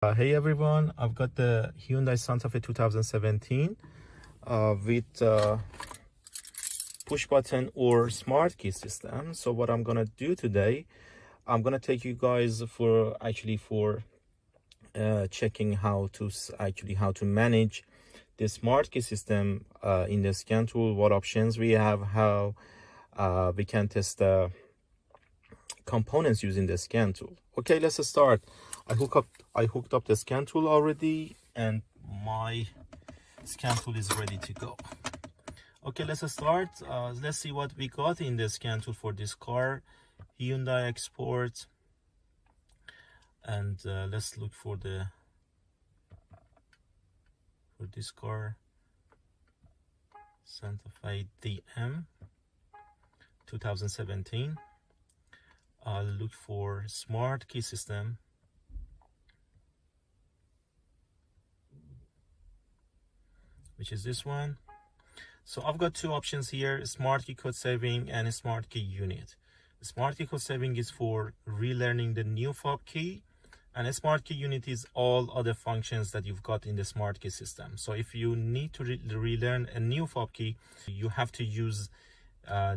Hey everyone, I've got the Hyundai Santa Fe 2017 with push button or smart key system. So what I'm gonna do today, I'm gonna take you guys for checking how to manage the smart key system in the scan tool, what options we have, how we can test the components using the scan tool. Okay, let's start. I hooked up the scan tool already, and my scan tool is ready to go. Okay, let's start. Let's see what we got in the scan tool for this car, Hyundai Export, and let's look for this car, Santa Fe DM 2017. I'll look for smart key system. Which is this one. So I've got two options here, smart key code saving and a smart key unit. Smart key code saving is for relearning the new fob key, and a smart key unit is all other functions that you've got in the smart key system. So if you need to relearn a new fob key, you have to use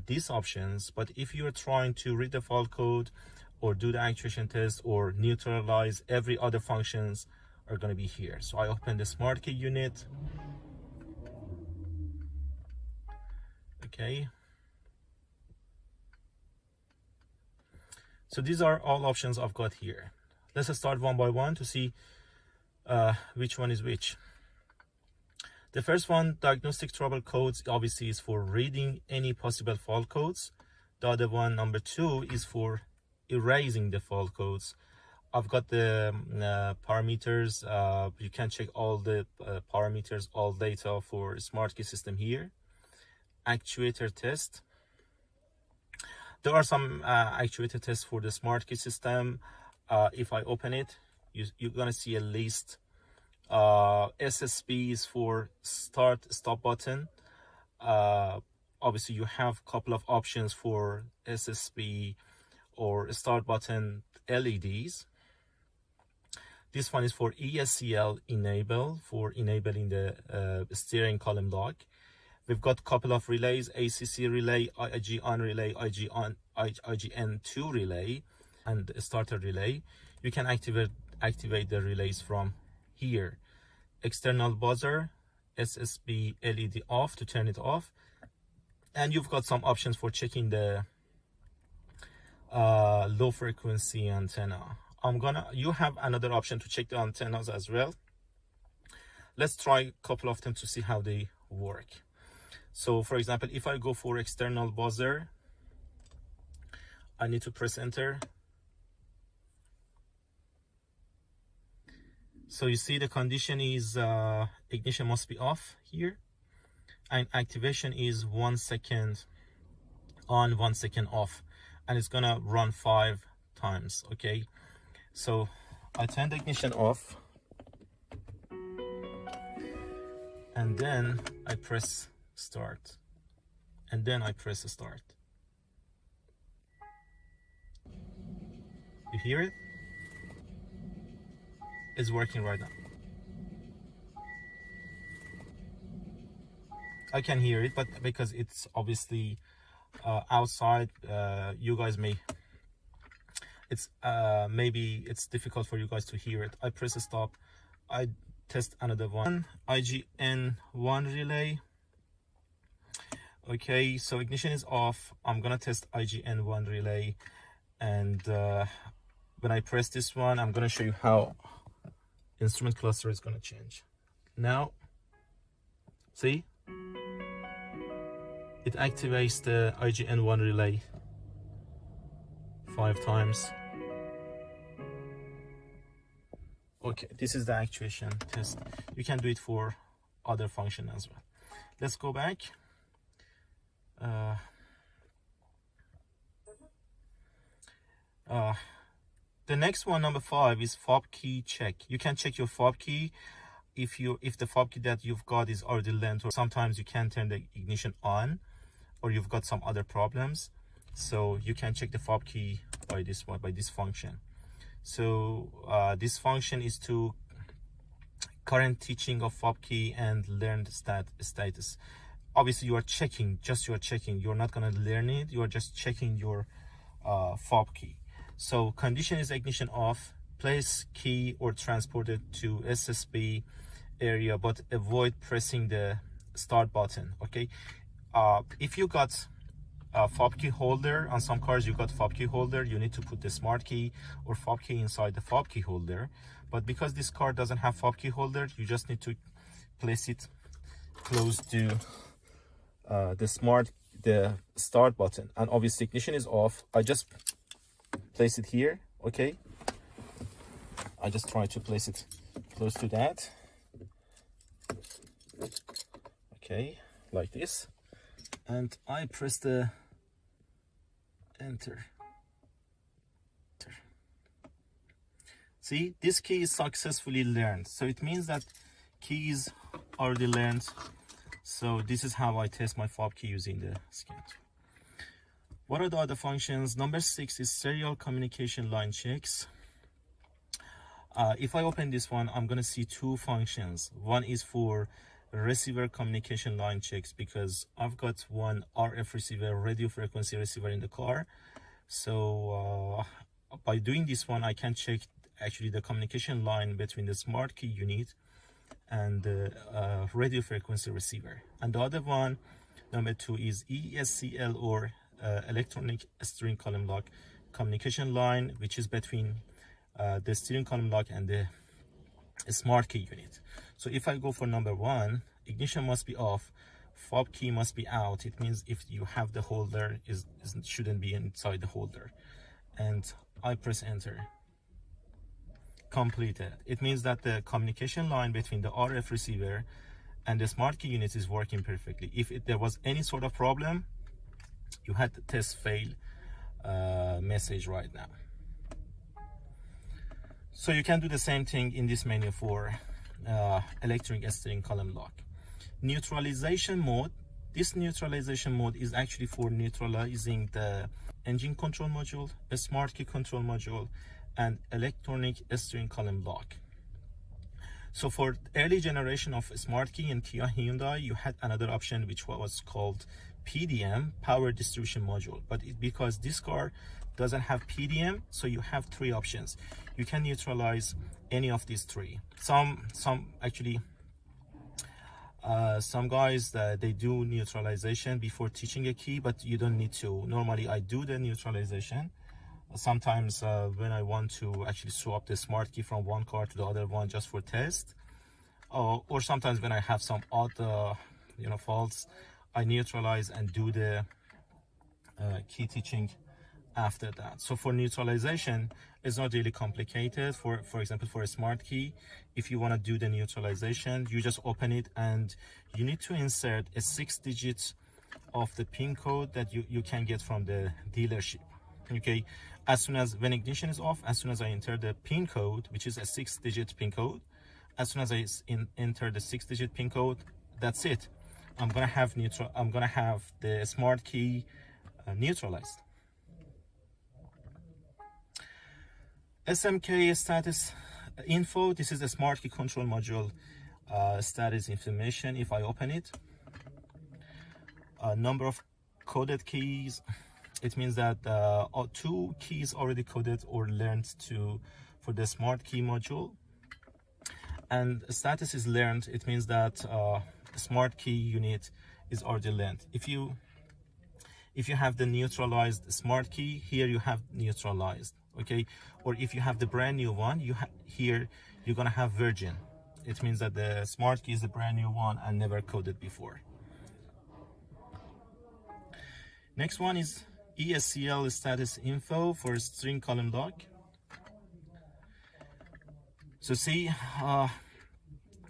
these options. But if you're trying to read the fault code or do the actuation test or neutralize, every other functions are going to be here. So I open the smart key unit. Okay, so these are all options I've got here. Let's start one by one to see which one is which. The first one, diagnostic trouble codes, obviously is for reading any possible fault codes. The other one, number 2, is for erasing the fault codes. I've got the parameters. You can check all the parameters, all data for smart key system here. Actuator test. There are some actuator tests for the smart key system. If I open it, you're gonna see a list. SSB is for stop button. Obviously you have a couple of options for SSB or start button LEDs. This one is for ESCL enable, for enabling the steering column lock. We've got a couple of relays, ACC relay, IG on relay, IGN2 relay, and a starter relay. You can activate the relays from here. External buzzer, SSB LED off to turn it off. And you've got some options for checking the low frequency antenna. You have another option to check the antennas as well. Let's try a couple of them to see how they work. So for example, if I go for external buzzer, I need to press enter. So you see the condition is ignition must be off here, and activation is 1 second on, 1 second off, and it's gonna run 5 times. Okay, so I turn the ignition off, and then I press start, and then I press start. You hear it? It's working right now. I can hear it, but because it's obviously outside, you guys may, it's maybe it's difficult for you guys to hear it. I press stop. I test another one, IGN1 relay. Okay, so ignition is off. I'm gonna test IGN1 relay, and when I press this one, I'm gonna show you how instrument cluster is gonna change. Now, see, it activates the IGN1 relay 5 times. Okay, this is the actuation test. You can do it for other function as well. Let's go back. The next one, number 5, is fob key check. You can check your fob key if the fob key that you've got is already lent, or sometimes you can't turn the ignition on, or you've got some other problems. So you can check the fob key by this function. So this function is to current teaching of fob key and learned status. Obviously you are checking, you're not going to learn it, you're just checking your fob key. So condition is ignition off, place key or transport it to SSB area, but avoid pressing the start button. Okay, if you got a fob key holder, on some cars you got fob key holder, you need to put the smart key or fob key inside the fob key holder. But because this car doesn't have fob key holder, you just need to place it close to the start button. And obviously ignition is off. I just place it here. Okay, I just try to place it close to that. Okay, like this, and I press the enter. See, this key is successfully learned, so it means that keys already learned. So this is how I test my fob key using the scan tool. What are the other functions? Number 6 is serial communication line checks. If I open this one, I'm going to see two functions. One is for receiver communication line checks, because I've got one RF receiver, radio frequency receiver in the car. So by doing this one, I can check actually the communication line between the smart key unit and the radio frequency receiver. And the other one, number 2, is ESCL, or electronic steering column lock communication line, which is between the steering column lock and the smart key unit. So if I go for number 1, ignition must be off, fob key must be out. It means if you have the holder, shouldn't be inside the holder. And I press enter. Completed. It means that the communication line between the RF receiver and the smart key unit is working perfectly. If there was any sort of problem, you had the test fail message right now. So you can do the same thing in this menu for electronic steering column lock. Neutralization mode. This neutralization mode is actually for neutralizing the engine control module, a smart key control module, and electronic steering column lock. So for early generation of smart key in Kia Hyundai, you had another option which was called PDM, power distribution module. But because this car doesn't have PDM, so you have 3 options. You can neutralize any of these 3. Some guys they do neutralization before teaching a key, but you don't need to. Normally I do the neutralization. Sometimes when I want to actually swap the smart key from one car to the other one just for test, or sometimes when I have some odd faults, I neutralize and do the key teaching after that. So for neutralization, it's not really complicated. For example, for a smart key, if you want to do the neutralization, you just open it and you need to insert a 6 digits of the pin code that you can get from the dealership. Okay, as soon as when ignition is off, as soon as I enter the pin code, which is a 6-digit pin code, as soon as I enter the 6-digit pin code, that's it. I'm gonna have the smart key neutralized. SMK status info. This is the smart key control module status information. If I open it, number of coded keys. It means that 2 keys already coded or learned for the smart key module, and status is learned. It means that smart key unit is already learned. If you have the neutralized smart key, here you have neutralized, okay? Or if you have the brand new one, here you're gonna have virgin. It means that the smart key is the brand new one and never coded before. Next one is ESCL status info for steering column lock. So see,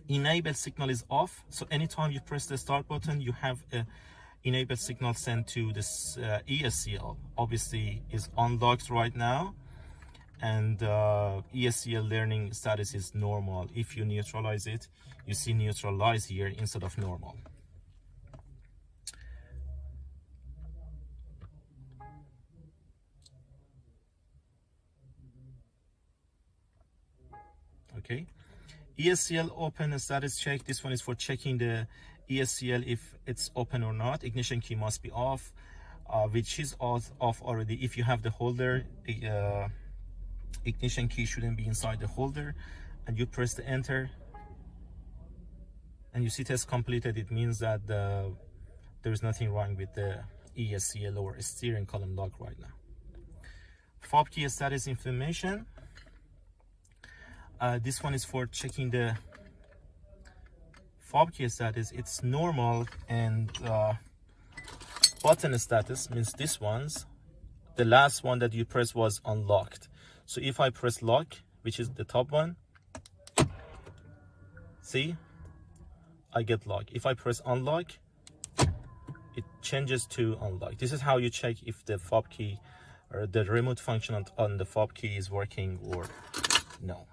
enable signal is off. So anytime you press the start button, you have a enable signal sent to this ESCL. Obviously is unlocked right now, and ESCL learning status is normal. If you neutralize it, you see neutralize here instead of normal. Okay, ESCL open status check. This one is for checking the ESCL if it's open or not. Ignition key must be off, which is off already. If you have the holder, the ignition key shouldn't be inside the holder, and you press the enter and you see test completed. It means that there is nothing wrong with the ESCL or steering column lock right now. Fob key status information. This one is for checking the fob key status. It's normal, and button status means this one's, the last one that you press was unlocked. So if I press lock, which is the top one, see, I get lock. If I press unlock, it changes to unlock. This is how you check if the fob key or the remote function on the fob key is working or no.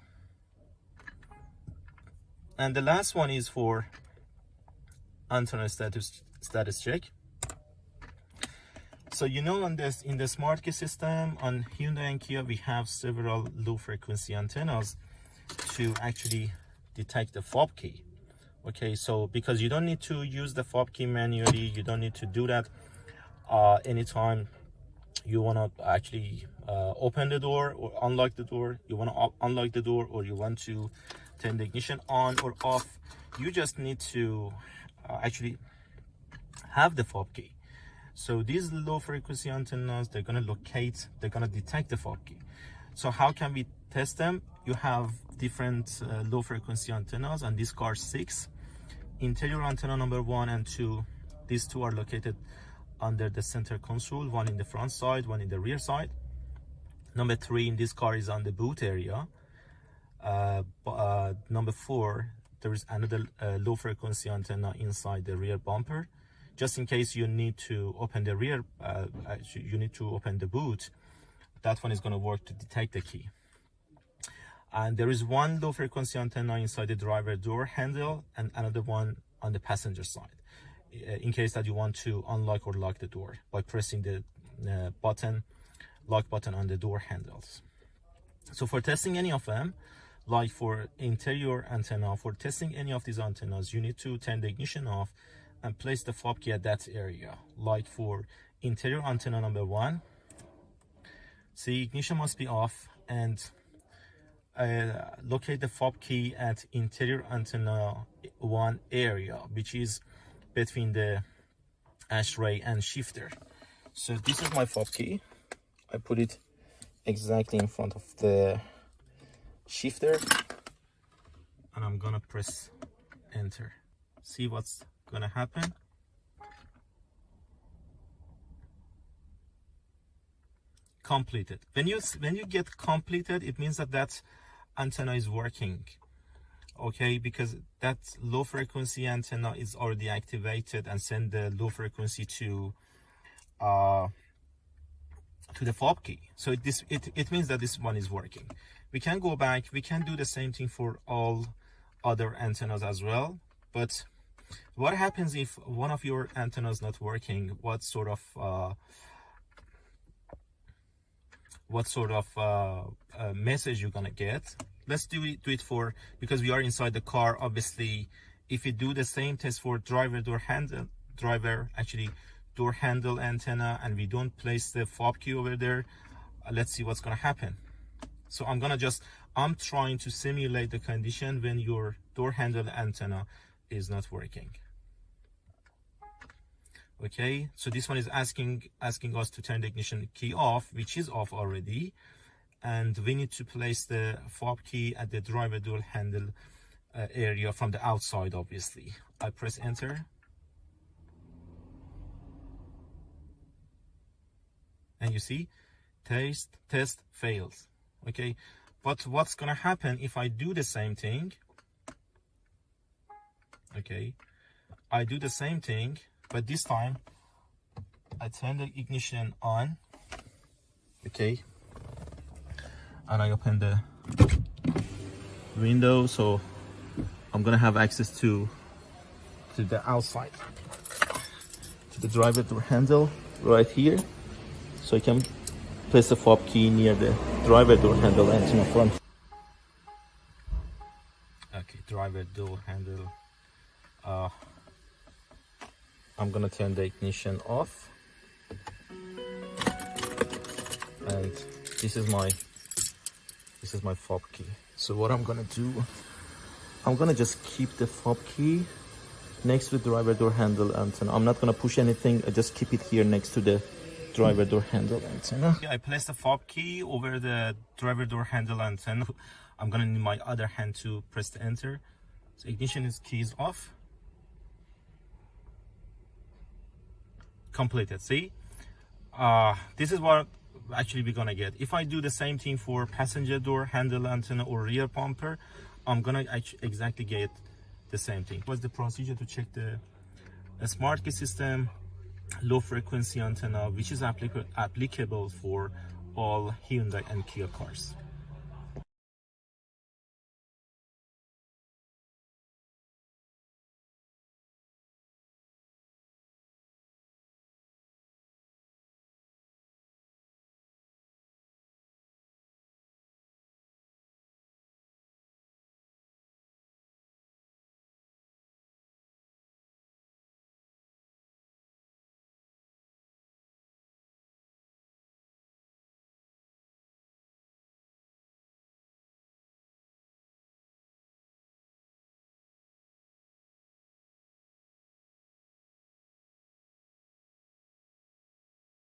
And the last one is for antenna status check. So you know, on this, in the smart key system on Hyundai and Kia, we have several low frequency antennas to actually detect the fob key. Okay, so because you don't need to use the fob key manually, you don't need to do that anytime you want to actually open the door or unlock the door. You want to unlock the door, or you want to turn the ignition on or off. You just need to actually have the fob key. So these low frequency antennas, they're going to locate, they're going to detect the fob key. So how can we test them? You have different low frequency antennas, and these car 6. Interior antenna number 1 and 2, these two are located under the center console, one in the front side, one in the rear side. Number 3 in this car is on the boot area. Number 4, there is another low frequency antenna inside the rear bumper. Just in case you need to open the rear, you need to open the boot, that one is going to work to detect the key. And there is one low frequency antenna inside the driver door handle and another one on the passenger side, in case that you want to unlock or lock the door by pressing the lock button on the door handles. So for testing any of them, like for interior antenna, for testing any of these antennas, you need to turn the ignition off and place the fob key at that area. Like for interior antenna number 1, see, ignition must be off, and locate the fob key at interior antenna 1 area, which is between the ashtray and shifter. So this is my fob key. I put it exactly in front of the shifter, and I'm gonna press enter. See what's gonna happen. Completed. When you get completed, it means that antenna is working. Okay, because that low frequency antenna is already activated and send the low frequency to the fob key. So it means that this one is working. We can go back, we can do the same thing for all other antennas as well. But what happens if one of your antennas not working? What sort of message you're gonna get? Let's do it for, because we are inside the car. Obviously, if we do the same test for door handle antenna, and we don't place the fob key over there, let's see what's gonna happen. So I'm trying to simulate the condition when your door handle antenna is not working. Okay, so this one is asking us to turn the ignition key off, which is off already, and we need to place the fob key at the driver door handle area from the outside. Obviously, I press enter, and you see test fails. Okay, but what's gonna happen if I do the same thing? Okay, I do the same thing, but this time I turn the ignition on. Okay, and I open the window, so I'm gonna have access to the outside, to the driver door handle right here, so I can place the fob key near the driver door handle antenna front. driver door handle. I'm gonna turn the ignition off, and this is my fob key. So what I'm gonna do, I'm gonna just keep the fob key next to the driver door handle antenna. I'm not gonna push anything, I just keep it here next to the driver door handle antenna. I place the fob key over the driver door handle antenna. I'm gonna need my other hand to press the enter. So ignition key is off. Completed. See, this is what actually we're gonna get. If I do the same thing for passenger door handle antenna or rear bumper, I'm gonna exactly get the same thing. What's the procedure to check the smart key system low frequency antenna, which is applicable for all Hyundai and Kia cars.